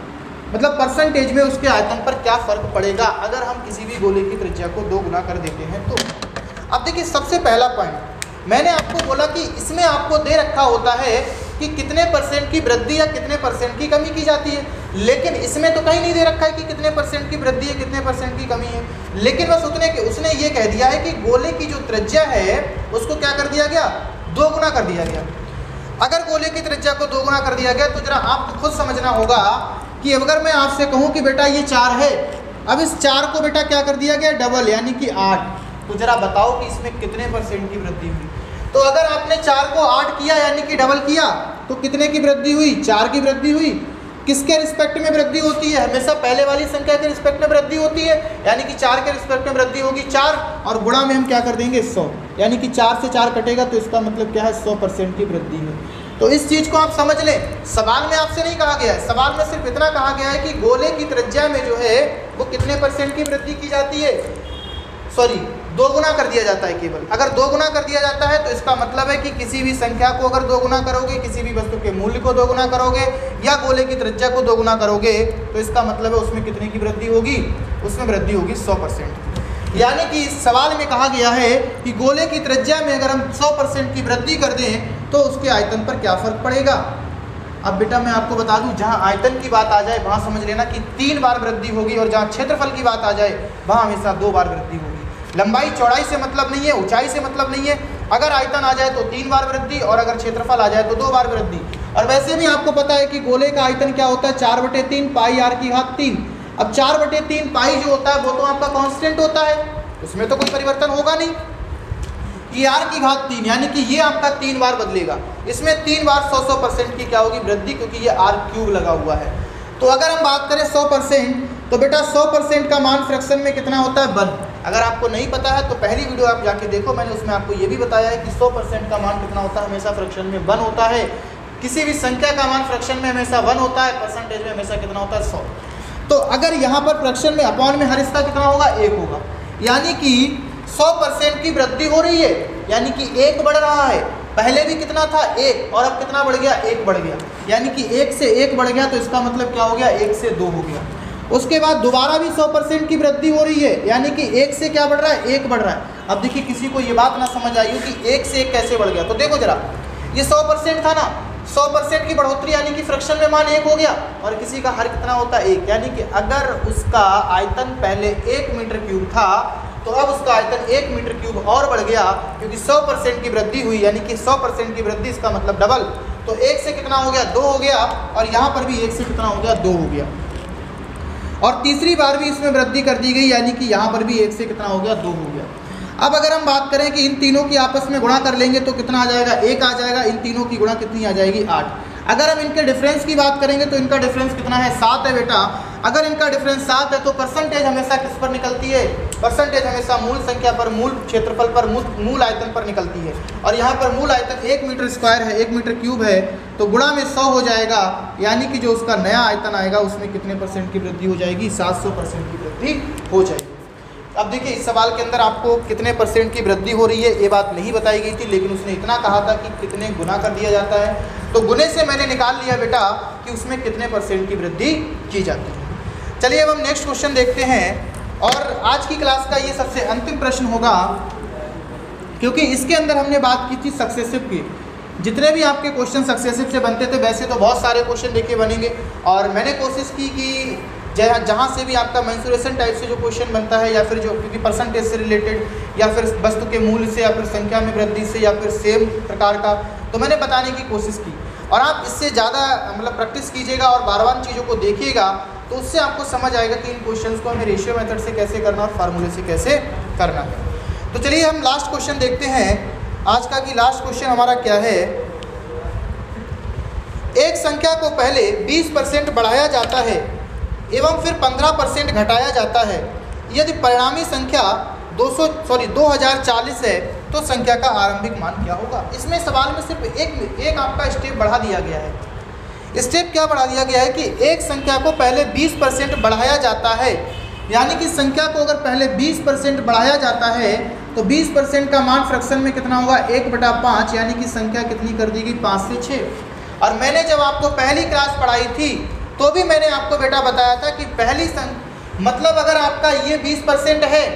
मतलब परसेंटेज में उसके आयतन पर क्या फ़र्क पड़ेगा अगर हम किसी भी गोले की त्रिज्या को 2 गुना कर देते हैं तो। अब देखिए, सबसे पहला पॉइंट मैंने आपको बोला कि इसमें आपको दे रखा होता है कि कितने % की वृद्धि या कितने % की कमी की जाती है, लेकिन इसमें तो कहीं नहीं दे रखा है कि कितने % की वृद्धि है, कितने % की कमी है। लेकिन बस उसने ये कह दिया है कि गोले की जो त्रिज्या है उसको क्या कर दिया गया, 2 गुना कर दिया गया। अगर गोले की त्रिज्या को 2 गुना कर दिया गया तो जरा आपको खुद समझना होगा कि अगर मैं आपसे कहूं कि बेटा ये 4 है, अब इस 4 को बेटा क्या कर दिया गया, डबल, यानी कि 8, तो जरा बताओ कि इसमें कितने % की वृद्धि हुई। तो अगर आपने 4 को 8 किया यानी कि डबल किया तो कितने की वृद्धि हुई, 4 की वृद्धि हुई। किसके रिस्पेक्ट में वृद्धि होती है, हमेशा पहले वाली संख्या के रिस्पेक्ट में वृद्धि होती है, यानी कि 4 के रिस्पेक्ट में वृद्धि होगी 4, और गुणा में हम क्या कर देंगे 100, यानी कि 4 से 4 कटेगा तो इसका मतलब क्या है, 100% की वृद्धि है। तो इस चीज़ को आप समझ लें, सवाल में आपसे नहीं कहा गया है, सवाल में सिर्फ इतना कहा गया है कि गोले की त्रिज्या में जो है वो कितने % की वृद्धि की जाती है, सॉरी 2 गुना कर दिया जाता है केवल। अगर 2 गुना कर दिया जाता है तो इसका मतलब है कि किसी भी संख्या को अगर 2 गुना करोगे, किसी भी वस्तु के मूल्य को 2 गुना करोगे या गोले की त्रिज्या को 2 गुना करोगे तो इसका मतलब है उसमें कितने की वृद्धि होगी, उसमें वृद्धि होगी 100%। यानी कि इस सवाल में कहा गया है कि गोले की त्रिज्या में अगर हम 100% की वृद्धि कर दें तो उसके आयतन पर क्या फ़र्क पड़ेगा। अब बेटा मैं आपको बता दूं, जहां आयतन की बात आ जाए वहां समझ लेना कि 3 बार वृद्धि होगी, और जहां क्षेत्रफल की बात आ जाए वहां हमेशा 2 बार वृद्धि होगी। लंबाई चौड़ाई से मतलब नहीं है, ऊंचाई से मतलब नहीं है। अगर आयतन आ जाए तो 3 बार वृद्धि, और अगर क्षेत्रफल आ जाए तो 2 बार वृद्धि। और वैसे भी आपको पता है कि गोले का आयतन क्या होता है, 4/3 पाई r की घात 3। अब 4/3 पाई जो होता है वो तो आपका कांस्टेंट होता है, उसमें तो कोई परिवर्तन होगा नहीं। ये r की घात 3 यानी कि ये आपका 3 बार बदलेगा, इसमें 3 बार 100% की क्या होगी, वृद्धि, क्योंकि ये r³ लगा हुआ है। तो अगर हम बात करें 100%, तो बेटा 100% का मान फ्रैक्शन में कितना होता है, 1। अगर आपको नहीं पता है तो पहली वीडियो आप जाके देखो, मैंने उसमें आपको ये भी बताया है कि 100% का मान कितना होता है, हमेशा फ्रैक्शन में 1 होता है। किसी भी संख्या का मान फ्रैक्शन में हमेशा 1 होता है, परसेंटेज में हमेशा कितना होता है, 100। तो अगर यहाँ पर फ्रैक्शन में अपॉन में हर इसका कितना होगा, 1 होगा, यानी कि 100% की वृद्धि हो रही है, यानी कि 1 बढ़ रहा है। पहले भी कितना था, 1, और अब कितना बढ़ गया, 1 बढ़ गया, यानी कि 1 से 1 बढ़ गया, तो इसका मतलब क्या हो गया, 1 से 2 हो गया। उसके बाद दोबारा भी 100% की वृद्धि हो रही है, यानी कि 1 से क्या बढ़ रहा है, 1 बढ़ रहा है। अब देखिए, किसी को ये बात ना समझ आई हो कि 1 से 1 कैसे बढ़ गया, तो देखो जरा, ये 100% था ना, 100% की बढ़ोतरी यानी कि फ्रैक्शन में मान 1 हो गया, और किसी का हर कितना होता है, 1, यानी कि अगर उसका आयतन पहले 1 मीटर क्यूब था तो अब उसका आयतन 1 मीटर क्यूब और बढ़ गया, क्योंकि 100% की वृद्धि हुई, यानी कि 100% की वृद्धि, इसका मतलब डबल। तो 1 से कितना हो गया, 2 हो गया, और यहाँ पर भी 1 से कितना हो गया, 2 हो गया, और तीसरी बार भी इसमें वृद्धि कर दी गई, यानी कि यहाँ पर भी 1 से कितना हो गया, 2 हो गया। अब अगर हम बात करें कि इन तीनों की आपस में गुणा कर लेंगे तो कितना आ जाएगा, 1 आ जाएगा, इन तीनों की गुणा कितनी आ जाएगी, 8। अगर हम इनके डिफरेंस की बात करेंगे तो इनका डिफरेंस कितना है, 7 है बेटा। अगर इनका डिफरेंस 7 है तो परसेंटेज हमेशा किस पर निकलती है, परसेंटेज हमेशा मूल संख्या पर, मूल क्षेत्रफल पर, मूल आयतन पर निकलती है। और यहाँ पर मूल आयतन 1 मीटर स्क्वायर है, 1 मीटर क्यूब है, तो गुणा में 100 हो जाएगा, यानी कि जो उसका नया आयतन आएगा उसमें कितने % की वृद्धि हो जाएगी, 700% की वृद्धि हो जाएगी। अब देखिए, इस सवाल के अंदर आपको कितने % की वृद्धि हो रही है ये बात नहीं बताई गई थी, लेकिन उसने इतना कहा था कि कितने गुना कर दिया जाता है। तो गुने से मैंने निकाल लिया बेटा कि उसमें कितने % की वृद्धि की जाती है। चलिए अब हम नेक्स्ट क्वेश्चन देखते हैं, और आज की क्लास का ये सबसे अंतिम प्रश्न होगा, क्योंकि इसके अंदर हमने बात की थी सक्सेसिव की। जितने भी आपके क्वेश्चन सक्सेसिव से बनते थे, वैसे तो बहुत सारे क्वेश्चन देखिए बनेंगे, और मैंने कोशिश की कि जहाँ से भी आपका मेंसुरेशन टाइप से जो क्वेश्चन बनता है, या फिर जो क्योंकि परसेंटेज से रिलेटेड, या फिर वस्तु के मूल्य से, या फिर संख्या में वृद्धि से, या फिर सेम प्रकार का, तो मैंने बताने की कोशिश की। और आप इससे ज़्यादा मतलब प्रैक्टिस कीजिएगा और बार बार चीज़ों को देखिएगा, तो उससे आपको समझ आएगा कि इन क्वेश्चंस को हमें रेशियो मेथड से कैसे करना और फार्मूले से कैसे करना है। तो चलिए हम लास्ट क्वेश्चन देखते हैं आज का, कि लास्ट क्वेश्चन हमारा क्या है। एक संख्या को पहले 20% बढ़ाया जाता है एवं फिर 15% घटाया जाता है। यदि परिणामी संख्या 2040 है तो संख्या का आरंभिक मान क्या होगा। इसमें सवाल में सिर्फ एक आपका स्टेप बढ़ा दिया गया है। स्टेप क्या बढ़ा दिया गया है कि एक संख्या को पहले 20% बढ़ाया जाता है, यानी कि संख्या को अगर पहले 20% बढ़ाया जाता है तो 20% का मान फ्रैक्शन में कितना होगा, 1/5, यानी कि संख्या कितनी कर दी गई, 5 से 6। और मैंने जब आपको पहली क्लास पढ़ाई थी तो भी मैंने आपको बेटा बताया था कि पहली मतलब अगर आपका ये 20% है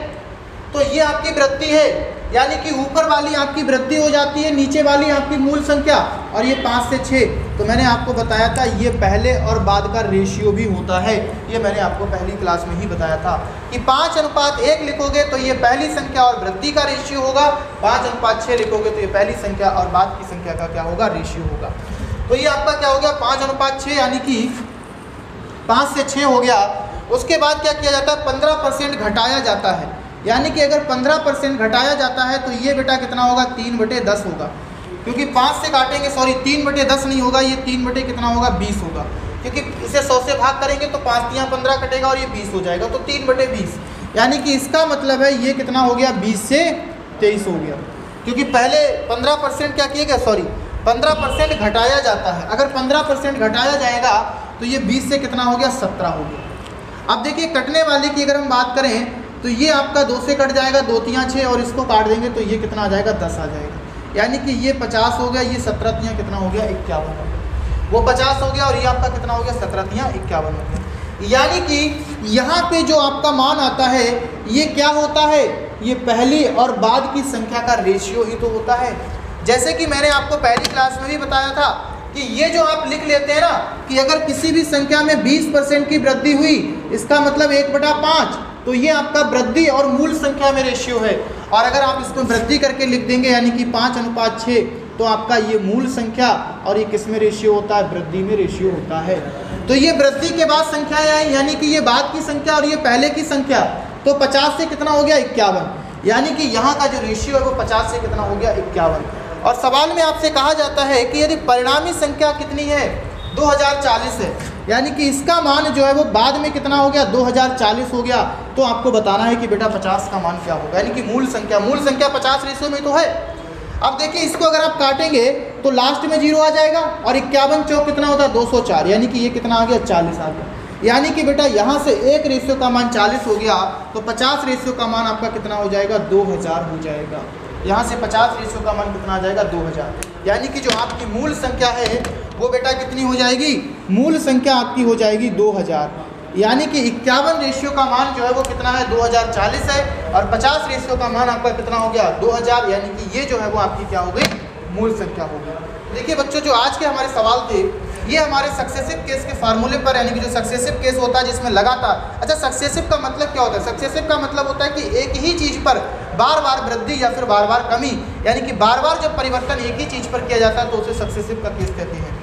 तो ये आपकी वृद्धि है, यानी कि ऊपर वाली आपकी वृद्धि हो जाती है, नीचे वाली आपकी मूल संख्या, और ये 5 से 6। तो मैंने आपको बताया था ये पहले और बाद का रेशियो भी होता है। ये मैंने आपको पहली क्लास में ही बताया था कि 5:1 लिखोगे तो ये पहली संख्या और वृद्धि का रेशियो होगा, 5:6 लिखोगे तो ये पहली संख्या और बाद की संख्या का क्या होगा, रेशियो होगा। तो ये आपका क्या हो गया, 5:6, यानी कि 5 से 6 हो गया। उसके बाद क्या किया जाता है, 15% घटाया जाता है, यानी कि अगर 15% घटाया जाता है तो ये बेटा कितना होगा, 3/10 होगा, क्योंकि 5 से काटेंगे, 3/10 नहीं होगा, ये 3 कितना होगा, 20 होगा, क्योंकि इसे 100 से भाग करेंगे तो 5 या 15 कटेगा और ये 20 हो जाएगा, तो 3/20, यानी कि इसका मतलब है ये कितना हो गया, 20 से 23 हो गया, क्योंकि पहले 15% क्या किया गया, 15% घटाया जाता है। अगर 15% घटाया जाएगा तो ये 20 से कितना हो गया, 17 हो गया। अब देखिए कटने वाले की अगर हम बात करें तो ये आपका 2 से कट जाएगा, 2 3 6, और इसको काट देंगे तो ये कितना आ जाएगा, 10 आ जाएगा, यानी कि ये 50 हो गया, ये 17 3 कितना हो गया, 51 हो गया। वो 50 हो गया और ये आपका कितना हो गया, 17 3 51 हो गया। यानी कि यहाँ पे जो आपका मान आता है ये क्या होता है, ये पहली और बाद की संख्या का रेशियो ही तो होता है। जैसे कि मैंने आपको पहली क्लास में भी बताया था कि ये जो आप लिख लेते हैं ना कि अगर किसी भी संख्या में 20% की वृद्धि हुई, इसका मतलब 1/5, तो ये आपका वृद्धि और मूल संख्या में रेशियो है। और अगर आप इसको वृद्धि करके लिख देंगे, यानी कि 5:6, तो आपका ये मूल संख्या और ये किस में रेशियो होता है, वृद्धि में रेशियो होता है। तो ये वृद्धि के बाद संख्याएं आई, यानी कि ये बाद की संख्या और ये पहले की संख्या, तो 50 से कितना हो गया, 51, यानी कि यहाँ का जो रेशियो है वो 50 से कितना हो गया, 51। और सवाल में आपसे कहा जाता है कि यदि परिणामी संख्या कितनी है, 2040 है, यानी कि इसका मान जो है वो बाद में कितना हो गया, 2040 हो गया, तो आपको बताना है कि बेटा 50 का मान क्या होगा, यानी कि मूल संख्या 50 रेशियो में तो है। अब देखिए इसको अगर आप काटेंगे तो लास्ट में 0 आ जाएगा, और 51 चौक कितना होता है, 204, यानी कि ये कितना आ गया, 40 आ गया। यानी कि बेटा यहाँ से 1 रेशियो का मान 40 हो गया, तो 50 रेशियो का मान आपका कितना हो जाएगा, 2000 हो जाएगा। यहाँ से 50 रेशियो का मान कितना आ जाएगा, 2000, यानी कि जो आपकी मूल संख्या है वो बेटा कितनी हो जाएगी, मूल संख्या आपकी हो जाएगी 2000, यानी कि 51 रेशियो का मान जो है वो कितना है, 2040 है, और 50 रेशियो का मान आपका कितना हो गया, 2000, यानी कि ये जो है वो आपकी क्या हो गई, मूल संख्या हो गई। देखिए बच्चों, जो आज के हमारे सवाल थे ये हमारे सक्सेसिव केस के फार्मूले पर, यानी कि जो सक्सेसिव केस होता है जिसमें लगातार, अच्छा सक्सेसिव का मतलब क्या होता है, सक्सेसिव का मतलब होता है कि एक ही चीज़ पर बार बार वृद्धि या फिर बार बार कमी, यानी कि बार बार जब परिवर्तन एक ही चीज़ पर किया जाता है तो उसे सक्सेसिव का केस कहते हैं।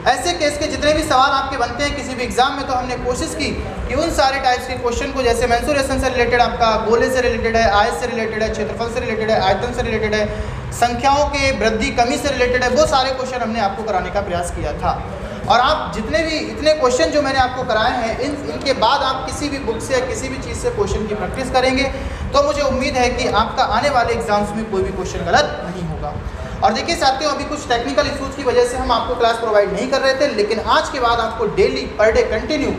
ऐसे केस के जितने भी सवाल आपके बनते हैं किसी भी एग्जाम में, तो हमने कोशिश की कि उन सारे टाइप्स के क्वेश्चन को, जैसे मेंसुरेशन से रिलेटेड, आपका गोले से रिलेटेड है, आयत से रिलेटेड है, क्षेत्रफल से रिलेटेड है, आयतन से रिलेटेड है, संख्याओं के वृद्धि कमी से रिलेटेड है, वो सारे क्वेश्चन हमने आपको कराने का प्रयास किया था। और आप जितने भी इतने क्वेश्चन जो मैंने आपको कराए हैं, इनके बाद आप किसी भी बुक से या किसी भी चीज़ से क्वेश्चन की प्रैक्टिस करेंगे तो मुझे उम्मीद है कि आपका आने वाले एग्जाम्स में कोई भी क्वेश्चन गलत नहीं होगा। और देखिए साथियों, अभी कुछ टेक्निकल इश्यूज़ की वजह से हम आपको क्लास प्रोवाइड नहीं कर रहे थे, लेकिन आज के बाद आपको डेली पर डे कंटिन्यू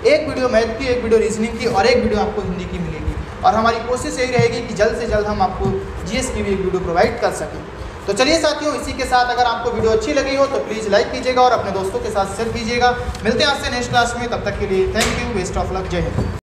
एक वीडियो मैथ की, एक वीडियो रीजनिंग की और एक वीडियो आपको हिंदी की मिलेगी। और हमारी कोशिश यही रहेगी कि जल्द से जल्द हम आपको जीएस की भी एक वीडियो प्रोवाइड कर सकें। तो चलिए साथियों, इसी के साथ अगर आपको वीडियो अच्छी लगी हो तो प्लीज़ लाइक कीजिएगा और अपने दोस्तों के साथ शेयर कीजिएगा। मिलते हैं आज से नेक्स्ट क्लास में, तब तक के लिए thank you, best of luck, जय हिंद।